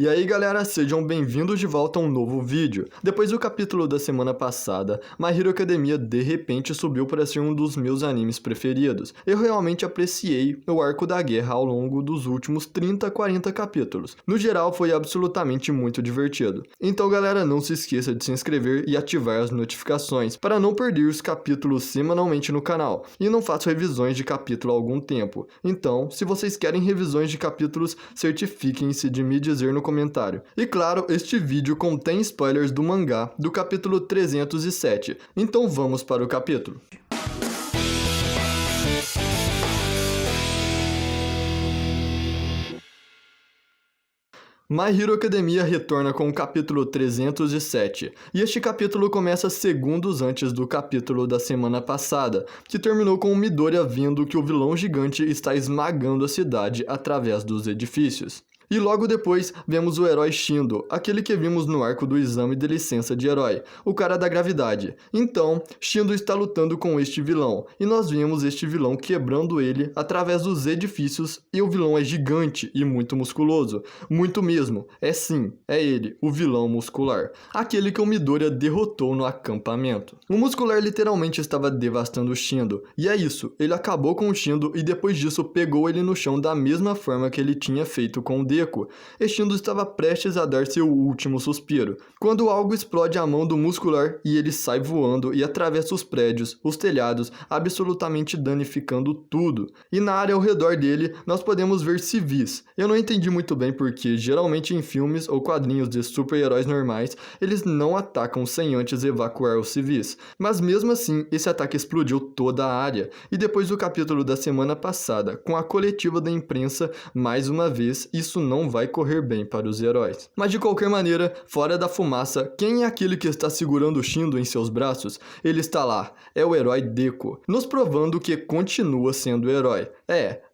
E aí galera, sejam bem-vindos de volta a um novo vídeo. Depois do capítulo da semana passada, My Hero Academia de repente subiu para ser um dos meus animes preferidos. Eu realmente apreciei o arco da guerra ao longo dos últimos 30, 40 capítulos. No geral foi absolutamente muito divertido. Então galera, não se esqueça de se inscrever e ativar as notificações para não perder os capítulos semanalmente no canal. E não faço revisões de capítulo há algum tempo. Então, se vocês querem revisões de capítulos, certifiquem-se de me dizer no comentário. E claro, este vídeo contém spoilers do mangá do capítulo 307, então vamos para o capítulo. My Hero Academia retorna com o capítulo 307, e este capítulo começa segundos antes do capítulo da semana passada, que terminou com o Midoriya vendo que o vilão gigante está esmagando a cidade através dos edifícios. E logo depois vemos o herói Shindo, aquele que vimos no arco do exame de licença de herói, o cara da gravidade. Então, Shindo está lutando com este vilão, e nós vemos este vilão quebrando ele através dos edifícios, e o vilão é gigante e muito musculoso. Muito mesmo, é sim, é ele, o vilão muscular, aquele que o Midoriya derrotou no acampamento. O muscular literalmente estava devastando o Shindo, e é isso, ele acabou com o Shindo e depois disso pegou ele no chão da mesma forma que ele tinha feito com o Deku. E Shindo estava prestes a dar seu último suspiro, quando algo explode a mão do muscular e ele sai voando e atravessa os prédios, os telhados, absolutamente danificando tudo. E na área ao redor dele, nós podemos ver civis. Eu não entendi muito bem porque, geralmente em filmes ou quadrinhos de super-heróis normais, eles não atacam sem antes evacuar os civis. Mas mesmo assim, esse ataque explodiu toda a área. E depois do capítulo da semana passada, com a coletiva da imprensa, mais uma vez, isso não vai correr bem para os heróis. Mas de qualquer maneira, fora da fumaça, quem é aquele que está segurando o Shindo em seus braços? Ele está lá, é o herói Deku, nos provando que continua sendo o herói.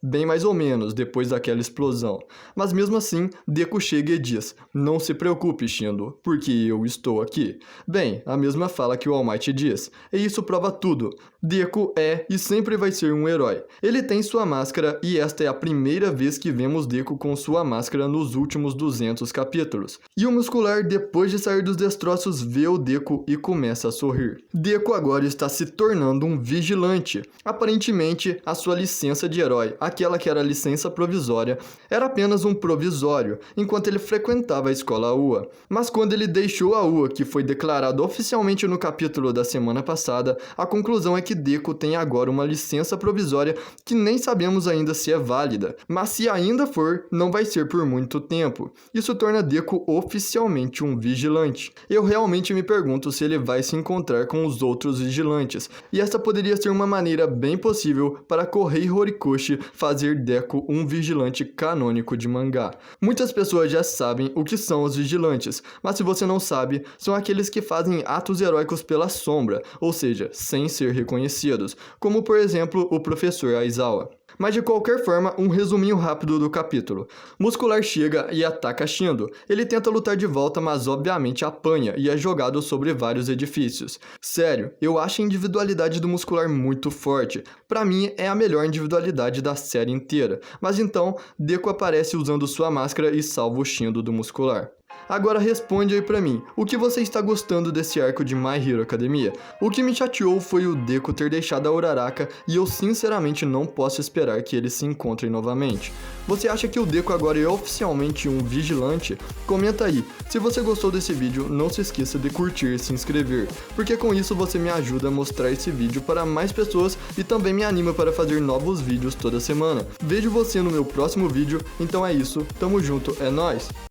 Bem mais ou menos, depois daquela explosão. Mas mesmo assim, Deku chega e diz: "Não se preocupe, Shindo, porque eu estou aqui." Bem, a mesma fala que o All Might diz, e isso prova tudo. Deku é e sempre vai ser um herói. Ele tem sua máscara e esta é a primeira vez que vemos Deku com sua máscara nos últimos 200 capítulos. E o muscular, depois de sair dos destroços, vê o Deku e começa a sorrir. Deku agora está se tornando um vigilante. Aparentemente, a sua licença de herói, aquela que era a licença provisória, era apenas um provisório, enquanto ele frequentava a escola UA. Mas quando ele deixou a UA, que foi declarado oficialmente no capítulo da semana passada, a conclusão é que Deku tem agora uma licença provisória que nem sabemos ainda se é válida. Mas se ainda for, não vai ser por muito tempo. Isso torna Deku oficialmente um vigilante. Eu realmente me pergunto se ele vai se encontrar com os outros vigilantes, e essa poderia ser uma maneira bem possível para Kohei Horikoshi fazer Deku um vigilante canônico de mangá. Muitas pessoas já sabem o que são os vigilantes, mas se você não sabe, são aqueles que fazem atos heróicos pela sombra, ou seja, sem ser reconhecidos, como por exemplo o professor Aizawa. Mas de qualquer forma, um resuminho rápido do capítulo. Muscular chega e ataca Shindo. Ele tenta lutar de volta, mas obviamente apanha e é jogado sobre vários edifícios. Sério, eu acho a individualidade do Muscular muito forte. Pra mim, é a melhor individualidade da série inteira. Mas então, Deku aparece usando sua máscara e salva o Shindo do Muscular. Agora responde aí pra mim, o que você está gostando desse arco de My Hero Academia? O que me chateou foi o Deku ter deixado a Uraraka e eu sinceramente não posso esperar que eles se encontrem novamente. Você acha que o Deku agora é oficialmente um vigilante? Comenta aí. Se você gostou desse vídeo, não se esqueça de curtir e se inscrever, porque com isso você me ajuda a mostrar esse vídeo para mais pessoas e também me anima para fazer novos vídeos toda semana. Vejo você no meu próximo vídeo, então é isso, tamo junto, é nóis!